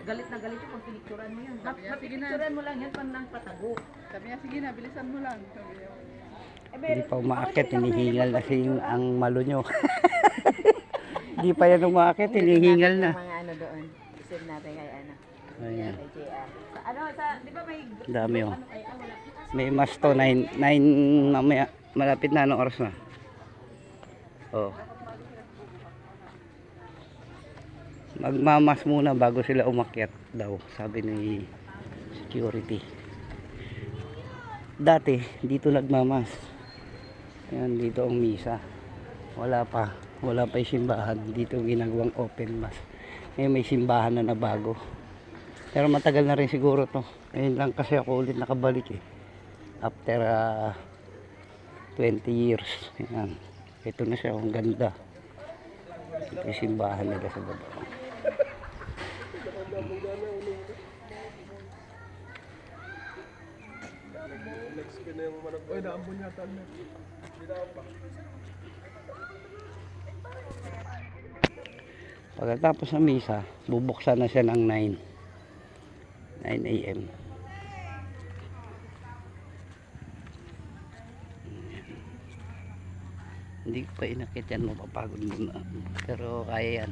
galit na galit yung pag pinicturan mo yun. Sabi niya, sige na. Pinicturan mo lang yan, pan ng patago. Sabi niya, sige na, bilisan mo lang. Sabi niya. Hindi pa umaakit, hinihingal na ang malo nyo. Hindi pa yan umaakit, hinihingal na. Mga ano doon, isip natin kay ano. Ayan. Kay JR. Sa ano, di ba may... Dami oh. Ano, ay, wala. May mas to, 9 mamaya, malapit na, anong oras na? Oh. Magmamas muna bago sila umakyat daw, sabi ni security. Dati, dito nagmamas. Yan, dito ang misa. Wala pa yung simbahan. Dito ginagawang open mass. Ngayon may simbahan na bago. Pero matagal na rin siguro to. Ngayon lang kasi ako ulit nakabalik eh. After 20 years. Yan. Ito na siya, ang ganda. Ito yung simbahan nila sa baba. Oy, naambon yata na. Pagkatapos ng misa, bubuksan na siya ng 9 a.m. Hindi ko pa inakit yan, mapapagod muna. Pero kaya yan.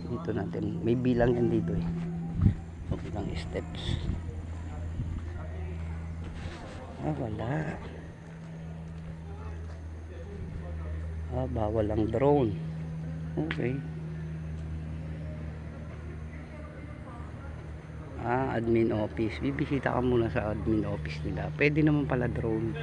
Dito natin, may bilang yan dito eh. Bilang steps. Wala. Bawal ang drone. Okay. Admin office. Bibisita ka muna sa admin office nila. Pwede naman pala drone.